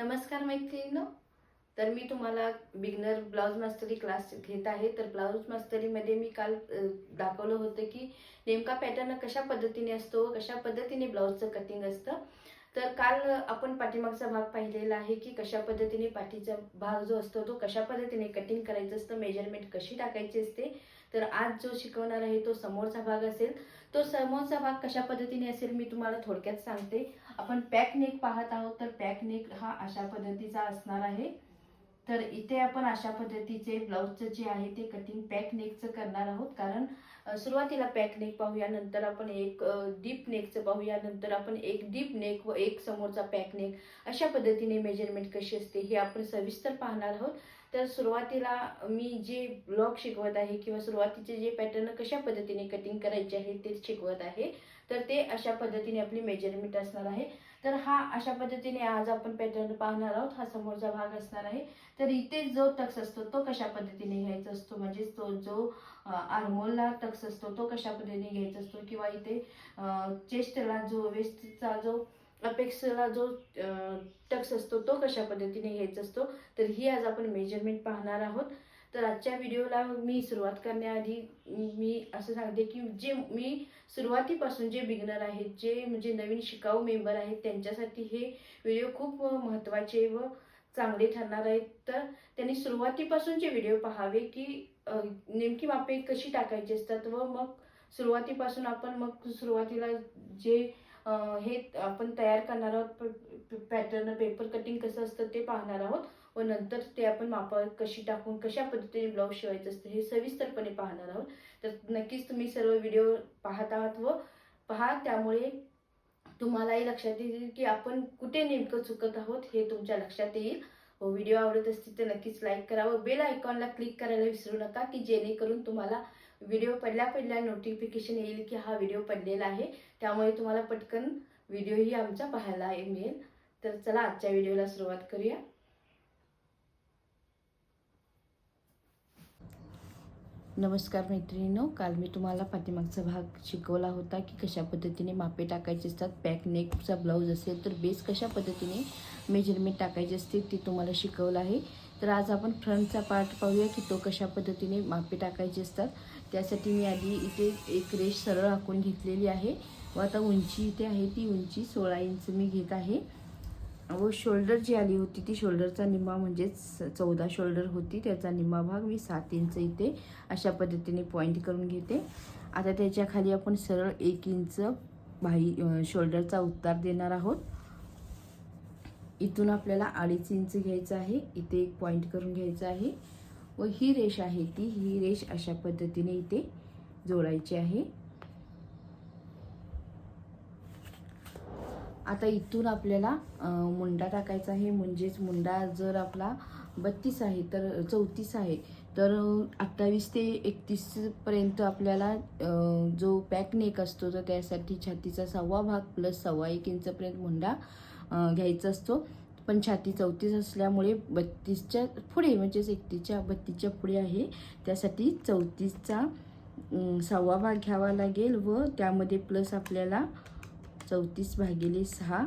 नमस्कार मैत्रिणींनो. तर मी तुम्हाला बिगनर ब्लाउज मास्टरी क्लास घेत आहे. तर ब्लाउज मास्टरीमध्ये मी काल दाखवलं होतं की नेमका पॅटर्न कशा पद्धतीने असतो, कशा पद्धतीने ब्लाउजचं कटिंग असतं. तर काल आपण पाठीमागचा भाग पाहिलेला आहे की कशा पद्धतीने पाठीचा भाग जो असतो तो कशा पद्धतीने कटिंग करायचं असतं, मेजरमेंट कशी टाकायची असते. तर आज जो शिकवणार आहे तो समोरचा भाग असेल. तो समोरचा भाग कशा पद्धतीने असेल मी तुम्हाला थोडक्यात सांगते. आपण पॅक नेक पाहत आहोत. तर पॅक नेक हा अशा पद्धतीचा असणार आहे. तर इथे आपण अशा पद्धतीचे ब्लाउजचं जे आहे ते कटिंग पॅक नेकचं करणार आहोत. कारण सुरुवातीला पॅक नेक पाहूया, नंतर आपण एक डीप नेकचं पाहूया, नंतर आपण एक डीप नेक व एक समोरचा पॅक नेक अशा पद्धतीने मेजरमेंट कशी असते हे आपण सविस्तर पाहणार आहोत. तर सुरुवातीला मी जे ब्लॉग शिकवत आहे किंवा सुरुवातीचे जे पॅटर्न कशा पद्धतीने कटिंग करायचे आहे ते शिकवत आहे. तर ते अशा पद्धतीने आपली मेजरमेंट असणार आहे. तर हा अशा पद्धतीने आज आपण पॅटर्न पाहणार आहोत. हा समोरचा भाग असणार आहे. तर इथे जो टक्स असतो तो कशा पद्धतीने घ्यायचा असतो, म्हणजे तो जो आर्मोलला टक्स असतो तो कशा पद्धतीने घ्यायचा असतो, किंवा इथे चेस्टला जो वेस्टचा जो अपेक्सला जो टक्स असतो तो कशा पद्धतीने घ्यायचा असतो. तर ही आज आपण मेजरमेंट पाहणार आहोत. तर आजच्या व्हिडिओला मी सुरुवात करण्याआधी मी असं सांगते की जे मी सुरुवातीपासून जे बिगनर आहेत, जे म्हणजे नवीन शिकाऊ मेंबर आहेत, त्यांच्यासाठी हे व्हिडिओ खूप महत्त्वाचे व चांगले ठरणार आहेत. तर त्यांनी सुरुवातीपासूनचे व्हिडिओ पाहावे की नेमकी मापे कशी टाकायची असतात व मग सुरुवातीपासून आपण मग सुरुवातीला जे हे आपण तयार करणार आहोत पॅटर्न पेपर कटिंग कसं असतं ते पाहणार आहोत. व नंतर ते आपण मापा कशी टाकून कशा पद्धतीने ब्लाऊज शिवायचं असतं हे सविस्तरपणे पाहणार आहोत. तर नक्कीच तुम्ही सर्व व्हिडिओ पाहत आहात व पहा, त्यामुळे तुम्हालाही लक्षात येईल की आपण कुठे नेमकं चुकत आहोत हे तुमच्या लक्षात येईल. व व्हिडिओ आवडत असतील तर नक्कीच लाईक करा व बेल आयकॉनला क्लिक करायला विसरू नका की जेणेकरून तुम्हाला व्हिडिओ पहिल्या नोटिफिकेशन येईल की हा व्हिडिओ पडलेला आहे. त्यामुळे तुम्हाला पटकन व्हिडिओही आमचा पाहायला मिळेल. तर चला आजच्या व्हिडिओला सुरुवात करूया. नमस्कार मैत्रिणींनो. काल मी तुम्हाला पाठीमागचा भाग शिकवला होता की कशा पद्धतीने मापे टाकायचे असतात. पॅक नेकचा ब्लाऊज असेल तर बेस कशा पद्धतीने मेजरमेंट टाकायचे असते ते तुम्हाला शिकवलं आहे. तर आज आपण फ्रंटचा पार्ट पाहूया की तो कशा पद्धतीने मापे टाकायचे असतात. त्यासाठी मी आधी इथे एक रेष सरळ आखून घेतलेली आहे व आता उंची इथे आहे ती उंची 16 इंच मी घेत आहे. व शोल्डर जी आली होती ती शोल्डरचा निम्मा म्हणजेच 14 शोल्डर होती, त्याचा निम्मा भाग मी 7 इंच इथे अशा पद्धतीने पॉईंट करून घेते. आता त्याच्या खाली आपण सरळ 1 इंच शोल्डरचा उतार देणार आहोत. इथून आपल्याला 2.5 इंच घ्यायचं आहे, इथे एक पॉईंट करून घ्यायचं आहे व ही रेष आहे ही रेष अशा पद्धतीने इथे जोडायची आहे. आता इथून आपल्याला मुंडा टाकायचा आहे, म्हणजेच मुंडा जर आपला 32 आहे तर 34 आहे तर 28 ते 31 पर्यंत आपल्याला जो पॅक नेक असतो तर त्यासाठी छातीचा 1/2 भाग प्लस 1.25 इंचपर्यंत मुंडा घ्यायचा असतो. पण छाती 34 असल्यामुळे 32च्या पुढे म्हणजेच 31च्या 32च्या पुढे आहे, त्यासाठी 34चा 1/2 भाग घ्यावा लागेल व त्यामध्ये प्लस आपल्याला 34/6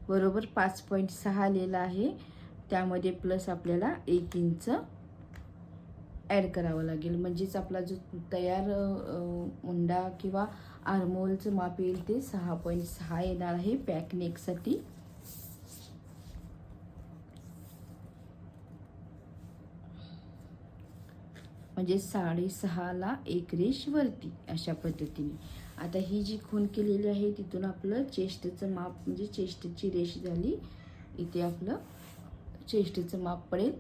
बरोबर 5.6 आलेला आहे. त्यामध्ये प्लस आपल्याला 1 इंच ॲड करावं लागेल, म्हणजेच आपला जो तयार मुंडा किंवा आर्मोलचं माप येईल ते 6.6 येणार आहे पॅक नेकसाठी. म्हणजे 6.5ला एक रेष वरती अशा पद्धतीने. आता ही जी खूण केलेली आहे तिथून आपलं चेस्टचं माप म्हणजे चेस्टची रेष झाली, इथे आपलं चेस्टचं माप पडेल.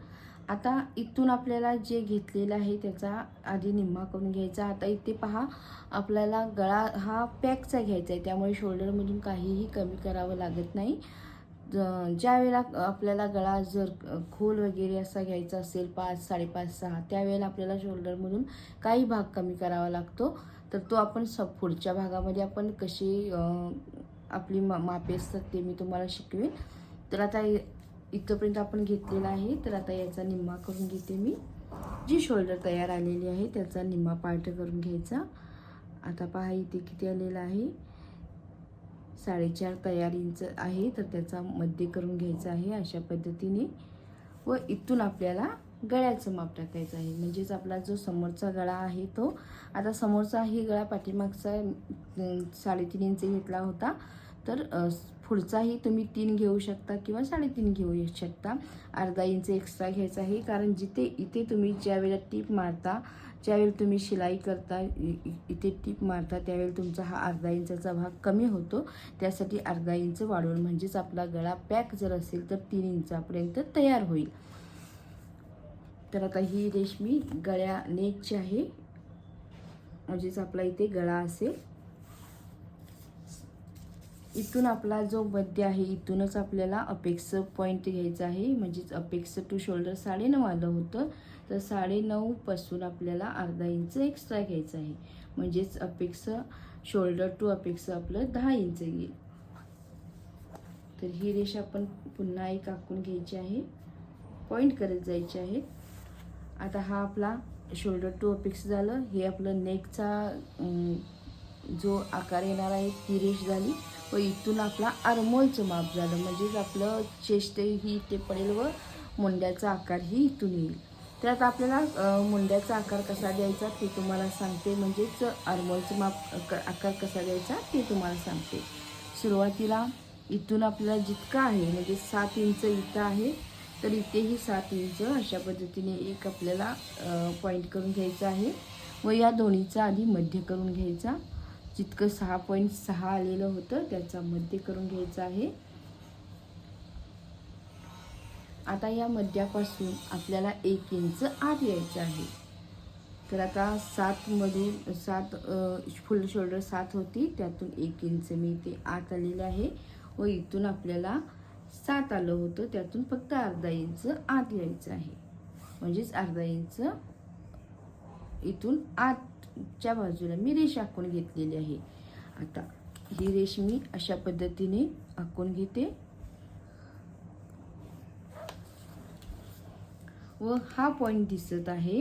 आता इथून आपल्याला जे घेतलेलं आहे त्याचा आधी निम्मा करून घ्यायचा. आता इथे पहा, आपल्याला गळा हा पॅकचा घ्यायचा आहे, त्यामुळे शोल्डरमधून काहीही कमी करावं लागत नाही. ज्या वेळेला आपल्याला गळा जर खोल वगैरे असा घ्यायचा असेल 5, 5.5, 6 त्यावेळेला आपल्याला शोल्डरमधून काही भाग कमी करावा लागतो. तर तो आपण पुढच्या भागामध्ये आपण कशी आपली मापे असतात ते मी तुम्हाला शिकवेन. तर आता इथंपर्यंत आपण घेतलेला आहे, तर आता याचा निम्मा करून घेते मी. जी शोल्डर तयार आलेली आहे त्याचा निम्मा पार्ट करून घ्यायचा. आता पहा इथे किती आलेला आहे, 4.5 तयार इंच आहे, तर त्याचा मध्य करून घ्यायचा आहे अशा पद्धतीने. व इथून आपल्याला गळ्याचं माप टाकायचं आहे. म्हणजेच आपला जो समोरचा गळा आहे तो, आता समोरचा ही गळा पाठीमागचा 3.5 इंच घेतला होता, तर पुढचाही तुम्ही 3 घेऊ शकता किंवा 3.5 घेऊ शकता. अर्धा इंच एक्स्ट्रा घ्यायचा आहे, कारण इथे तुम्ही ज्यावेळेला टीप मारता, ज्यावेळी तुम्ही शिलाई करता, इथे टीप मारता त्यावेळी तुमचा हा अर्धा इंचाचा भाग कमी होतो. त्यासाठी अर्धा इंच वाढवून, म्हणजेच आपला गळा पॅक जर असेल तर 3 इंचापर्यंत तयार होईल. तर आता ही रेशमी गळ्या नेकची आहे, म्हणजेच आपला इथे गळा असेल. इथून आपला जो मध्य आहे इथूनच आपल्याला अपेक्स पॉईंट घ्यायचा आहे. म्हणजेच अपेक्स टू शोल्डर 9.5 आलं होतं, तर 9.5 पासून आपल्याला अर्धा इंच एक्स्ट्रा घ्यायचा आहे. म्हणजेच अपेक्स शोल्डर टू अपेक्स आपलं 10 इंच येईल. तर ही रेषा आपण पुन्हा एक आखून घ्यायची आहे, पॉईंट करत जायचे आहे. आता हा आपला शोल्डर टू अपेक्स झालं. हे आपलं नेकचा जो आकार येणार आहे ती रेष झाली. व इथून आपला आर्मोलचं माप झालं, म्हणजेच आपलं चेस्ट ही इथे पडेल व मुंड्याचा आकार ही इथून येईल. तर आता आपल्याला मुंड्याचा आकार कसा द्यायचा ते तुम्हाला सांगते, म्हणजेच आर्मोलचं माप आकार कसा द्यायचा ते तुम्हाला सांगते. सुरुवातीला इथून आपल्याला जितका आहे, म्हणजे 7 इंच इथं आहे, तर इथेही 7 इंच अशा पद्धतीने एक आपल्याला पॉईंट करून घ्यायचा आहे. व या दोन्हीचा आधी मध्य करून घ्यायचा. जितकं 6.6 आलेलं होतं त्याचा मध्य करून घ्यायचा आहे. आता या मध्यापासून आपल्याला 1 इंच आत यायचं आहे. तर आता 7 फुल शोल्डर 7 होती, त्यातून 1 इंच मी इथे आत आलेलं आहे. व इथून आपल्याला 7 आलं होतं, त्यातून फक्त अर्धा इंच आत यायचं आहे. म्हणजेच अर्धा इंच इथून आतच्या बाजूला मी रेष आखून घेतलेली आहे. आता ही रेष मी अशा पद्धतीने आखून घेते. व हा पॉईंट दिसत आहे,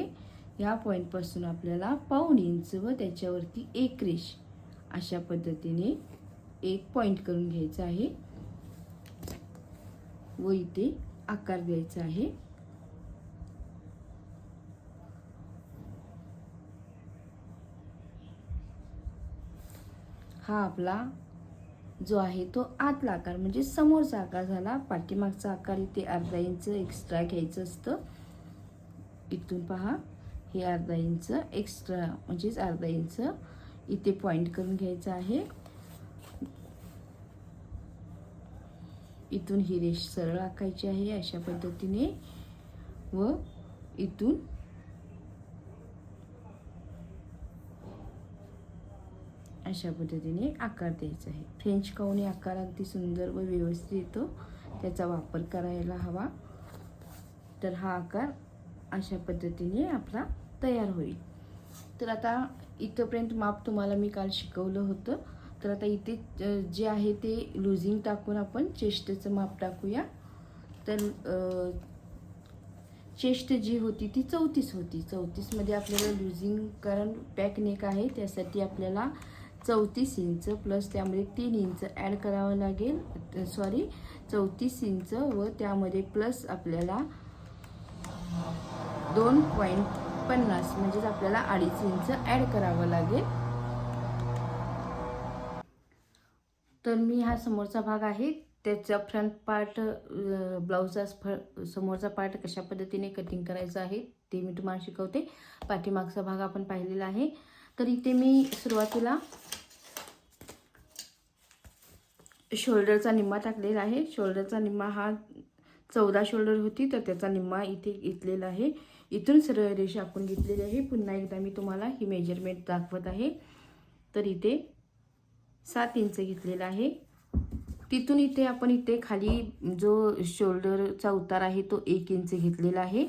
या पॉईंटपासून आपल्याला पाऊण इंच व त्याच्यावरती एक रेष अशा पद्धतीने एक पॉईंट करून घ्यायचा आहे. व इथे आकार द्यायचा आहे. हा आपला जो आहे तो आतला आकार, म्हणजे समोरचा आकार झाला. पाठीमागचा आकार इथे अर्धा इंच एक्स्ट्रा घ्यायचं असतं. इथून पहा, हे अर्धा इंच एक्स्ट्रा, म्हणजेच अर्धा इंच इथे पॉईंट करून घ्यायचं आहे. इथून ही रेष सरळ आखायची आहे अशा पद्धतीने. व इथून अशा पद्धतीने आकार द्यायचा आहे. फ्रेंच कवनी आकार अगदी सुंदर व व्यवस्थित येतो, त्याचा वापर करायला हवा. तर हा आकार अशा पद्धतीने आपला तयार होईल. तर आता इथंपर्यंत माप तुम्हाला मी काल शिकवलं होतं. तर आता इथे जे आहे ते लुझिंग टाकून आपण चेस्टचं माप टाकूया. तर चेस्ट जी होती ती 34 होती. 34मध्ये आपल्याला लुझिंग, कारण पॅक नेक आहे त्यासाठी आपल्याला 34 इंच प्लस त्यामध्ये 3 इंच ॲड करावं लागेल. 34 इंच व त्यामध्ये प्लस आपल्याला 2.50 म्हणजेच आपल्याला 2.5 इंच ॲड करावं लागेल. तर मी हा समोरचा भाग आहे त्याचा फ्रंट पार्ट, ब्लाऊजचा समोरचा पार्ट कशा पद्धतीने कटिंग करायचं आहे ते मी तुम्हाला शिकवते. पाठीमागचा भाग आपण पाहिलेला आहे. तर इथे मी सुरुवातीला शोल्डरचा निम्मा टाकलेला आहे. शोल्डरचा निम्मा हा 14 शोल्डर होती, तर त्याचा निम्मा इथे घेतलेला आहे. इथून सरळ रेषा आखून घेतलेली आहे. पुन्हा एकदा मी तुम्हाला ही मेजरमेंट दाखवत आहे. तर इथे 7 इंच घेतलेला आहे. तिथून इथे आपण इथे खाली जो शोल्डरचा उतार आहे तो 1 इंच घेतलेला आहे.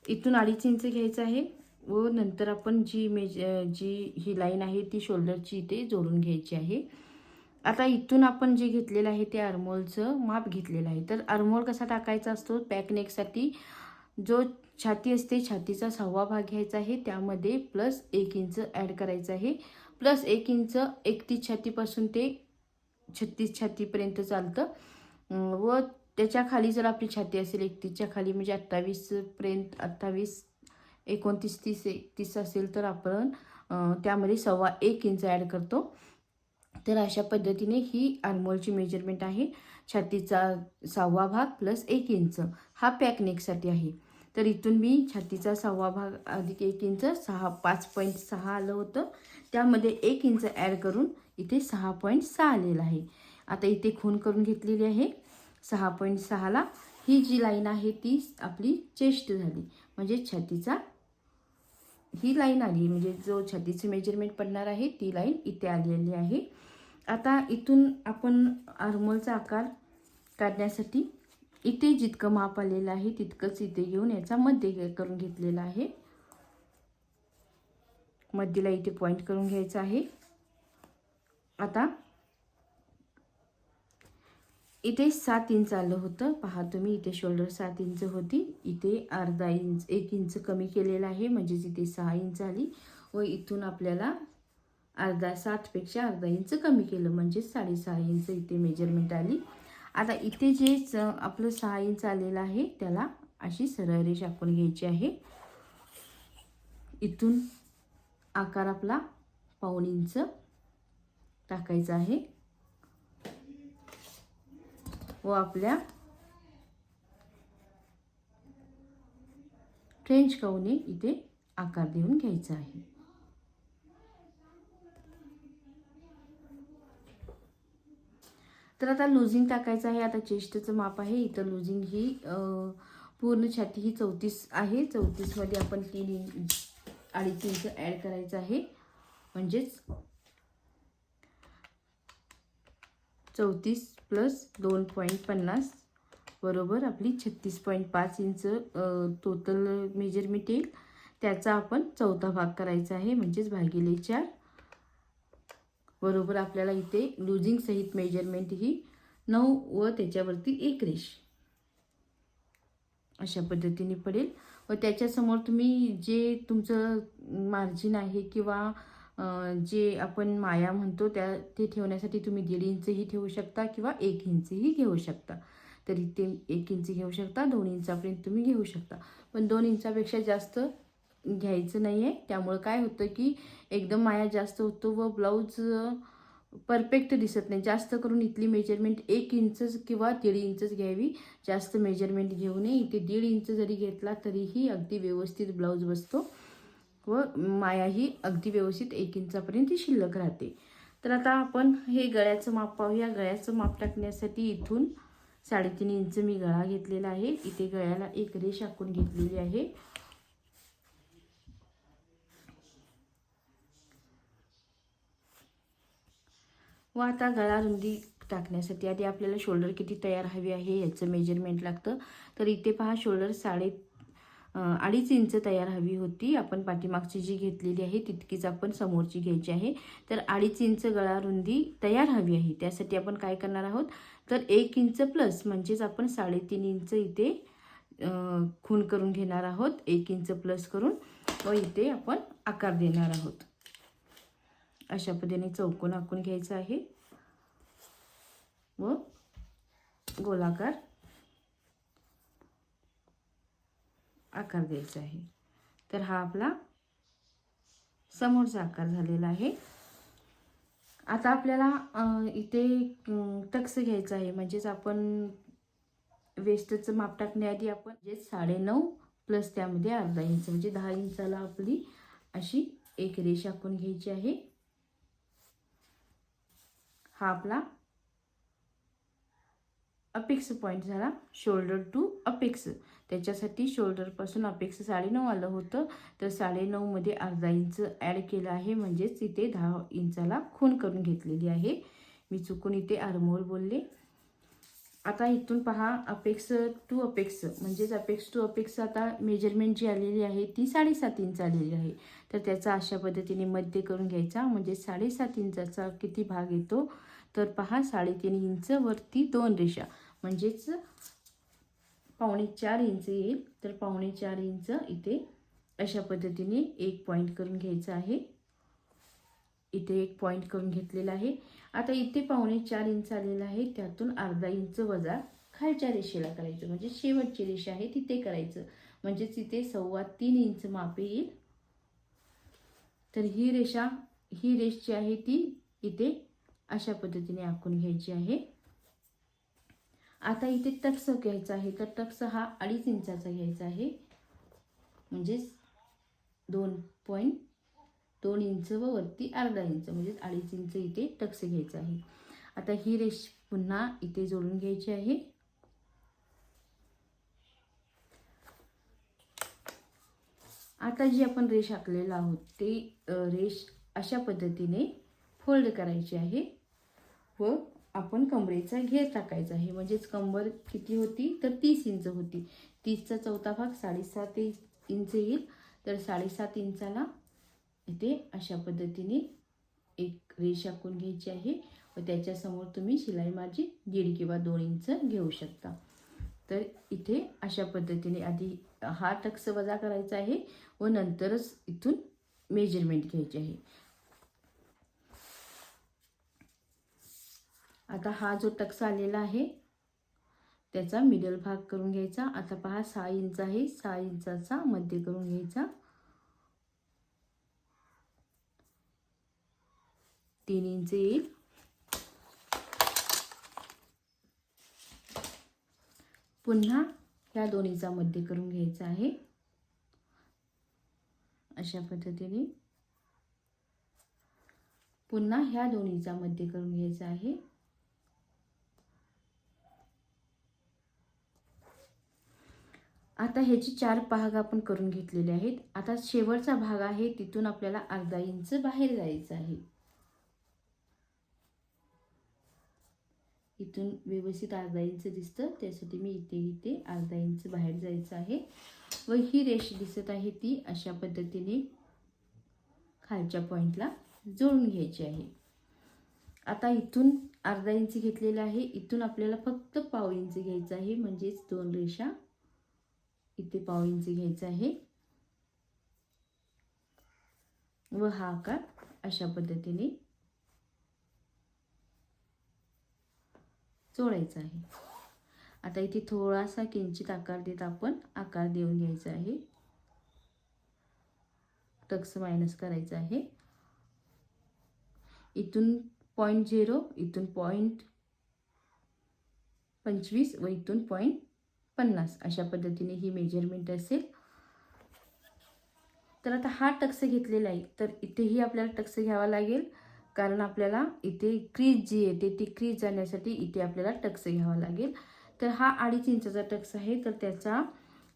इथून 2.5 इंच घ्यायचं आहे. व नंतर आपण जी ही लाईन आहे ती शोल्डरची इथे जोडून घ्यायची आहे. आता इथून आपण जे घेतलेलं आहे ते आर्मोलचं माप घेतलेलं आहे. तर आर्मोल कसा टाकायचा असतो, पॅक नेकसाठी जो छाती असते छातीचा 6वा भाग घ्यायचा आहे, त्यामध्ये प्लस 1 इंच ॲड करायचं आहे. प्लस 1 इंच 31 छातीपासून ते 36 छातीपर्यंत चालतं. व त्याच्या खाली जर आपली छाती असेल 31च्या खाली म्हणजे 28पर्यंत 28, 29, 30, 31 असेल तर आपण त्यामध्ये 1.25 इंच ॲड करतो. तर अशा पद्धतीने ही आर्महोलची मेजरमेंट आहे. छातीचा 6वा भाग प्लस 1 इंच हा पॅक नेकसाठी आहे. तर इथून मी छातीचा 6वा भाग अधिक 1 इंच 5.6 आलं होतं. त्यामध्ये 1 इंच ॲड करून इथे 6.6 आलेलं आहे. आता इथे खूण करून घेतलेली आहे 6.6ला. ही जी लाईन आहे ती आपली चेस्ट झाली, म्हणजे छातीचा ही लाईन आली, म्हणजे जो छातीची मेजरमेंट पडणार आहे ती लाईन इथे आलेली आहे. आता इथून आपण आर्महोलचा आकार काढण्यासाठी इथे जितकं माप आलेलं आहे तितकंच इथे घेऊन याचा मध्य करून घेतलेला आहे. मध्यला इथे पॉइंट करून घ्यायचं आहे. आता इथे 7 इंच आलं होतं, पहा तुम्ही इथे शोल्डर 7 इंच होती, इथे अर्धा इंच 1 इंच कमी केलेलं आहे, म्हणजेच इथे 6 इंच आली. व इथून आपल्याला 7पेक्षा अर्धा इंच कमी केलं, म्हणजे 6.5 इंच इथे मेजरमेंट आली. आता इथे जे आपलं 6 इंच आलेलं आहे त्याला अशी सरळ रेष आखून घ्यायची आहे. इथून आकार आपला 1.25 इंच टाकायचा आहे व आपल्या फ्रेंच कर्वने इथे आकार देऊन घ्यायचा आहे. तर आता लुझिंग टाकायचं आहे. आता चेस्टचं माप आहे, इथं लुझिंग ही पूर्ण छाती ही 34 आहे. 34 मध्ये आपण 2.5 इंच ॲड करायचं आहे, म्हणजेच 34 प्लस 2.50 बरोबर आपली 36.5 इंच टोटल मेजरमेंट येईल. त्याचा आपण 4था भाग करायचा आहे, म्हणजेच भागिले 4 बरोबर आपल्याला इथे लुझिंग सहित मेजरमेंट ही 9 व त्याच्यावरती 1 रेष अशा पद्धतीने पडेल. व त्याच्यासमोर तुम्ही जे तुमचं मार्जिन आहे किंवा जे आपण माया म्हणतो ते ठेवण्यासाठी तुम्ही 1.5 इंचही ठेवू शकता किंवा 1 इंचही घेऊ शकता. तर इथे 1 इंच घेऊ शकता, 2 इंचापर्यंत तुम्ही घेऊ शकता, पण 2 इंचापेक्षा जास्त घ्यायचं नाही आहे. त्यामुळे काय होतं की एकदम माया जास्त होतो व ब्लाऊज परफेक्ट दिसत नाही. जास्त करून इथली मेजरमेंट 1 इंच किंवा 1.5 इंचच घ्यावी, जास्त मेजरमेंट घेऊ नये. इथे 1.5 इंच जरी घेतला तरीही अगदी व्यवस्थित ब्लाऊज बसतो व मायाही अगदी व्यवस्थित 1 इंचापर्यंत शिल्लक राहते. तर आता आपण हे गळ्याचं माप पाहूया. गळ्याचं माप टाकण्यासाठी इथून 3.5 इंच मी गळा घेतलेला आहे. इथे गळ्याला 1 रेष आखून घेतलेली आहे. व आता गळा रुंदी टाकण्यासाठी आधी आपल्याला शोल्डर किती तयार हवी आहे याचं मेजरमेंट लागतं. तर इथे पहा शोल्डर 2.5 इंच तयार हवी होती. आपण पाठीमागची जी घेतलेली आहे तितकीच आपण समोरची घ्यायची आहे. तर 2.5 इंच गळा रुंदी तयार हवी आहे. त्यासाठी आपण काय करणार आहोत, तर 1 इंच प्लस म्हणजेच आपण 3.5 इंच इथे खूण करून घेणार आहोत, 1 इंच प्लस करून, व इथे आपण आकार देणार आहोत. अशा पद्धतीने चौकोन आखून घ्यायचा आहे व गोलाकार आकार द्यायचा आहे. तर हा आपला समोरचा आकार झालेला आहे. आता आपल्याला इथे टक्स घ्यायचा आहे, म्हणजेच आपण वेस्टचं माप टाकण्याआधी आपण जे 9.5 प्लस त्यामध्ये अर्धा इंच म्हणजे 10 इंचाला आपली अशी 1 रेष आखून घ्यायची आहे. हा आपला अपेक्स पॉईंट झाला, शोल्डर टू अपेक्स. त्याच्यासाठी शोल्डरपासून अपेक्स 9.5 आलं होतं, तर 9.5 मध्ये अर्धा इंच ॲड केलं आहे, म्हणजेच इथे 10 इंचाला खूण करून घेतलेली आहे. मी चुकून इथे आर्महोल बोलले. आता इथून पहा अपेक्स टू अपेक्स, म्हणजेच अपेक्स टू अपेक्स आता मेजरमेंट जी आलेली आहे ती 7.5 इंच आलेली आहे. तर त्याचा अशा पद्धतीने मध्य करून घ्यायचा, म्हणजे 7.5 इंचाचा किती भाग येतो, तर पहा 3.5 इंच वरती 2 रेषा, म्हणजेच 4.5 इंच येईल. तर 4.5 इंच इथे अशा पद्धतीने एक पॉईंट करून घ्यायचं आहे. इथे एक पॉईंट करून घेतलेला आहे. आता इथे 4.5 इंच आलेला आहे, त्यातून अर्धा इंच वजा खालच्या रेषेला करायचं, म्हणजे शेवटची रेषा आहे तिथे करायचं, म्हणजेच इथे 3.25 इंच माप येईल. तर ही रेष जी आहे ती इथे अशा पद्धतीने आखून घ्यायची आहे. आता इथे टक्स घ्यायचा आहे. तर टक्स हा 2.5 इंचाचा घ्यायचा आहे, म्हणजेच 2.2 इंच व वरती अर्धा इंच, म्हणजे 2.5 इंच इथे टक्स घ्यायचा आहे. आता ही रेष पुन्हा इथे जोडून घ्यायची आहे. आता जी आपण रेष आखलेला आहोत ते रेष अशा पद्धतीने फोल्ड करायची आहे व आपण कमरेचा घेर टाकायचा आहे. म्हणजेच कंबर किती होती तर 30 इंच होती. 30चा चौथा भाग 7.5 इंच येईल. तर 7.5 इंचाला इथे अशा पद्धतीने एक रेष आखून घ्यायची आहे व त्याच्यासमोर तुम्ही शिलाई मार्जिन 1.5 किंवा 2 इंच घेऊ शकता. तर इथे अशा पद्धतीने आधी हा टक्स वजा करायचा आहे व नंतरच इथून मेजरमेंट घ्यायची आहे. आता हा जो टक्स आलेला आहे त्याचा मिडल भाग करून घ्यायचा. आता पहा 6 इंच आहे, 6 इंचाचा मध्य करून घ्यायचा. 3 इंच येईल. पुन्हा ह्या दोन्हीचा मध्य करून घ्यायचा आहे अशा पद्धतीने. पुन्हा ह्या दोन्हीचा मध्य करून घ्यायचा आहे. आता ह्याची 4 भाग आपण करून घेतलेले आहेत. आता शेवटचा भाग आहे तिथून आपल्याला अर्धा इंच बाहेर जायचं आहे. इथून व्यवस्थित अर्धा इंच दिसतं, त्यासाठी मी इथे अर्धा इंच बाहेर जायचं आहे व ही रेष दिसत आहे ती अशा पद्धतीने खालच्या पॉइंटला जोडून घ्यायची आहे. आता इथून अर्धा इंच घेतलेला आहे, इथून आपल्याला फक्त पाव इंच घ्यायचं आहे, म्हणजेच 2 रेषा इथे पाव इंच घ्यायचा आहे व हा आकार अशा पद्धतीने जोडायचा आहे. आता इथे थोडासा किंचित आकार देत आपण आकार देऊन घ्यायचा आहे. टक्स मायनस करायचा आहे. इथून 0.0, इथून 0.25 व इथून 0.50 अशा पद्धतीने ही मेजरमेंट असेल. तर आता हा टक्स घेतलेला आहे, तर इथेही आपल्याला टक्स घ्यावा लागेल, कारण आपल्याला इथे क्रीज जी येते ती क्रीज जाण्यासाठी इथे आपल्याला टक्स घ्यावा लागेल. तर हा 2.5 इंचाचा टक्स आहे, तर त्याचा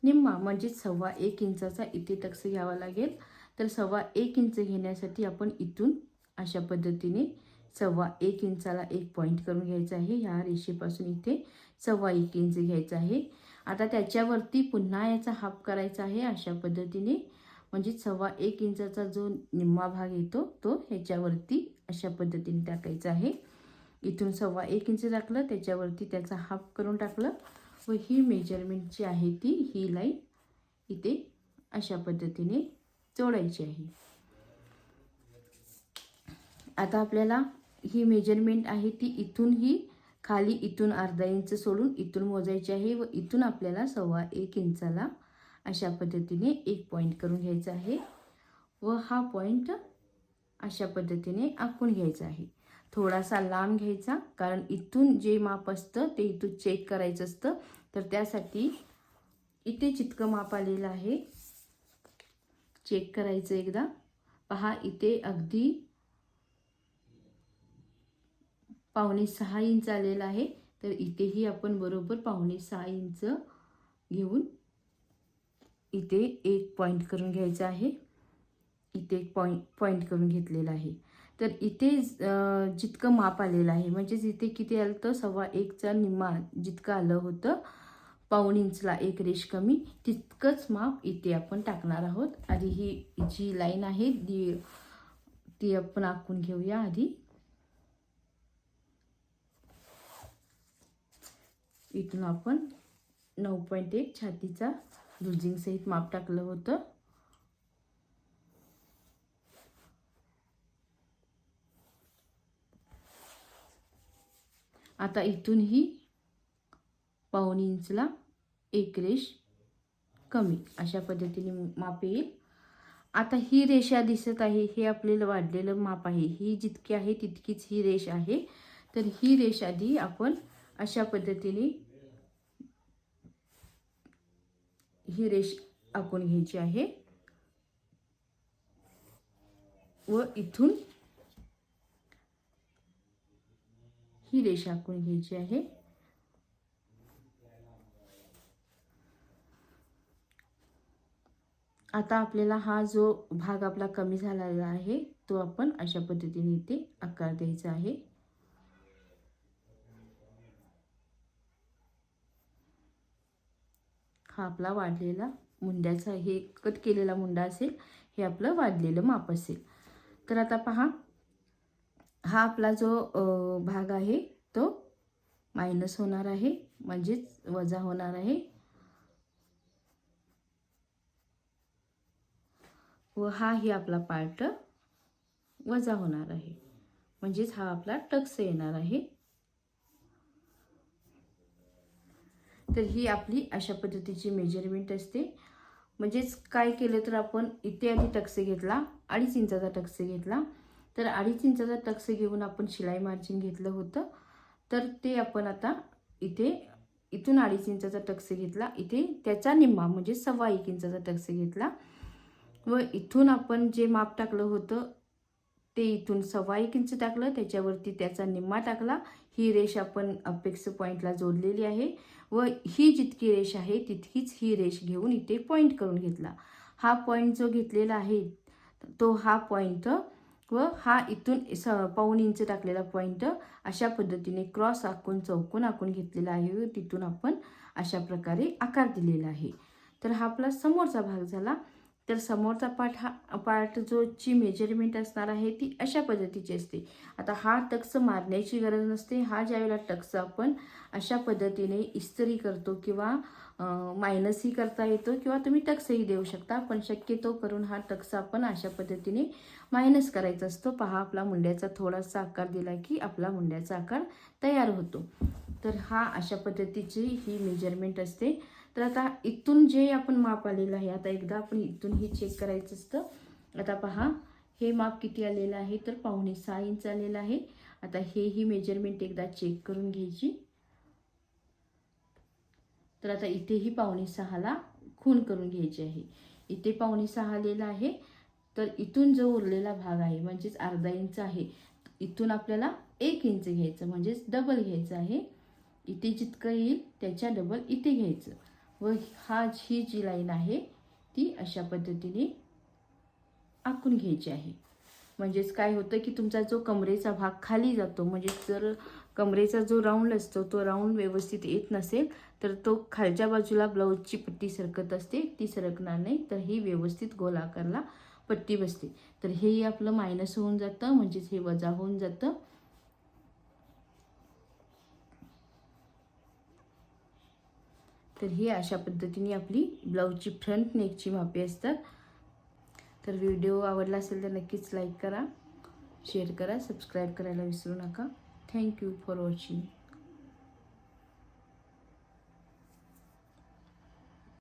निम्मा म्हणजे 1.25 इंचाचा इथे टक्स घ्यावा लागेल. तर 1.25 इंच घेण्यासाठी आपण इथून अशा पद्धतीने 1.25 इंचाला एक पॉईंट करून घ्यायचा आहे. ह्या रेषेपासून इथे 1.25 इंच घ्यायचा आहे. आता त्याच्यावरती पुन्हा याचा हाफ करायचा आहे अशा पद्धतीने, म्हणजे 1.25 इंचाचा जो निम्मा भाग येतो तो ह्याच्यावरती अशा पद्धतीने टाकायचा आहे. इथून 1.25 इंच टाकलं, त्याच्यावरती त्याचा हाफ करून टाकलं व ही मेजरमेंट जी आहे ती ही लाईन इथे अशा पद्धतीने जोडायची आहे. आता आपल्याला ही मेजरमेंट आहे ती इथून ही खाली इथून अर्धा इंच सोडून इथून मोजायची आहे व इथून आपल्याला 1.25 इंचाला अशा पद्धतीने एक पॉईंट करून घ्यायचा आहे व हा पॉईंट अशा पद्धतीने आखून घ्यायचा आहे. थोडासा लांब घ्यायचा, कारण इथून जे माप असतं ते इथून चेक करायचं असतं. तर त्यासाठी इथे जितकं माप आलेलं आहे चेक करायचं एकदा. पहा इथे अगदी 5.25 इंच आलेलं आहे, तर इथेही आपण बरोबर 5.25 इंच घेऊन इथे एक पॉईंट करून घ्यायचा आहे. इथे एक पॉईंट करून घेतलेला आहे. तर इथे जितकं माप आलेलं आहे, म्हणजेच इथे किती आलं तर 1.25चा निम्मा जितकं आलं होतं, 1.25 इंचला एक रेष कमी, तितकंच माप इथे आपण टाकणार आहोत. आधी ही जी लाईन आहे ती आपण आखून घेऊया. आधी इथून आपण 9.1 छातीचा लुझिंग सहित माप टाकलं होतं. आता इथूनही 1.25 इंचला एक रेष कमी अशा पद्धतीने माप येईल. आता ही रेषा दिसत आहे, हे आपल्याला वाढलेलं माप आहे. ही जितकी आहे तितकीच ही रेष आहे. तर ही रेष आधी आपण अशा पद्धतीने ही रेष आखून घ्यायची आहे व इथून ही रेष आखून घ्यायची आहे. आता आपल्याला हा जो भाग आपला कमी झालेला आहे तो आपण अशा पद्धतीने इथे आकार द्यायचा आहे. हा आपला वाढलेला मुंड्याचा, हे कट केलेला मुंडा असेल, हे आपलं वाढलेलं माप असेल. तर आता पहा, हा आपला जो भाग आहे तो मायनस होणार आहे, म्हणजेच वजा होणार आहे. व हा ही आपला पार्ट वजा होणार आहे, म्हणजेच हा आपला टक्स येणार आहे. तर ही आपली अशा पद्धतीची मेजरमेंट असते. म्हणजेच काय केलं तर आपण इथे आधी टक्स घेतला, 2.5 इंचाचा टक्स घेतला. तर 2.5 इंचाचा टक्स घेऊन आपण शिलाई मार्जिन घेतलं होतं. तर ते आपण आता इथे इथून 2.5 इंचाचा टक्स घेतला, इथे त्याचा निम्मा म्हणजे 1.25 इंचाचा टक्स घेतला व इथून आपण जे माप टाकलं होतं ते इथून 1.25 इंच टाकलं, त्याच्यावरती त्याचा निम्मा टाकला. ही रेष आपण अपेक्स पॉईंटला जोडलेली आहे व ही जितकी रेष आहे तितकीच ही रेष घेऊन इथे पॉईंट करून घेतला. हा पॉईंट जो घेतलेला आहे तो हा पॉईंट व हा इथून 1.25 इंच टाकलेला पॉईंट अशा पद्धतीने क्रॉस आखून चौकोन आखून घेतलेला आहे व तिथून आपण अशा प्रकारे आकार दिलेला आहे. तर हा आपला समोरचा भाग झाला. तर समोरचा पार्ट जोची मेजरमेंट असणार आहे ती अशा पद्धतीची असते. आता हा टक्स मारण्याची गरज नसते. हा ज्यावेळेला टक्स आपण अशा पद्धतीने इस्त्री करतो किंवा मायनसही करता येतो किंवा तुम्ही टक्सही देऊ शकता, पण शक्यतो करून हा टक्स आपण अशा पद्धतीने मायनस करायचा असतो. पहा, आपला मुंड्याचा थोडासा आकार दिला की आपला मुंड्याचा आकार तयार होतो. तर हा अशा पद्धतीची ही मेजरमेंट असते. तर आता इथून जे आपण माप आलेलं आहे, आता एकदा आपण इथूनही चेक करायचं असतं. आता पहा, हे माप किती आलेलं आहे तर 5.6 इंच आलेलं आहे. आता ही मेजरमेंट एकदा चेक करून घ्यायची. तर आता इथेही 5.6ला खून करून घ्यायची आहे. इथे 5.6 आलेला आहे. तर इथून जो उरलेला भाग आहे म्हणजेच अर्धा इंच आहे, इथून आपल्याला 1 इंच घ्यायचं, म्हणजेच डबल घ्यायचं आहे. इथे जितकं येईल त्याच्या डबल इथे घ्यायचं व ही जी लाईन आहे ती अशा पद्धतीने आखून घ्यायची आहे. म्हणजेच काय होतं की तुमचा जो कमरेचा भाग खाली जातो, म्हणजे जर कमरेचा जो राऊंड असतो तो राऊंड व्यवस्थित येत नसेल तर तो खालच्या बाजूला ब्लाऊजची पट्टी सरकत असते, ती सरकणार नाही. तर ही व्यवस्थित गोल आकारला पट्टी बसते. तर हे आपलं मायनस होऊन जातं, म्हणजेच हे वजा होऊन जातं. तर ही अशा पद्धतीने आपली ब्लाऊजची फ्रंट नेकची मापे असतात. तर व्हिडिओ आवडला असेल तर नक्कीच लाईक करा, शेअर करा, सबस्क्राईब करायला विसरू नका. Thank you for watching.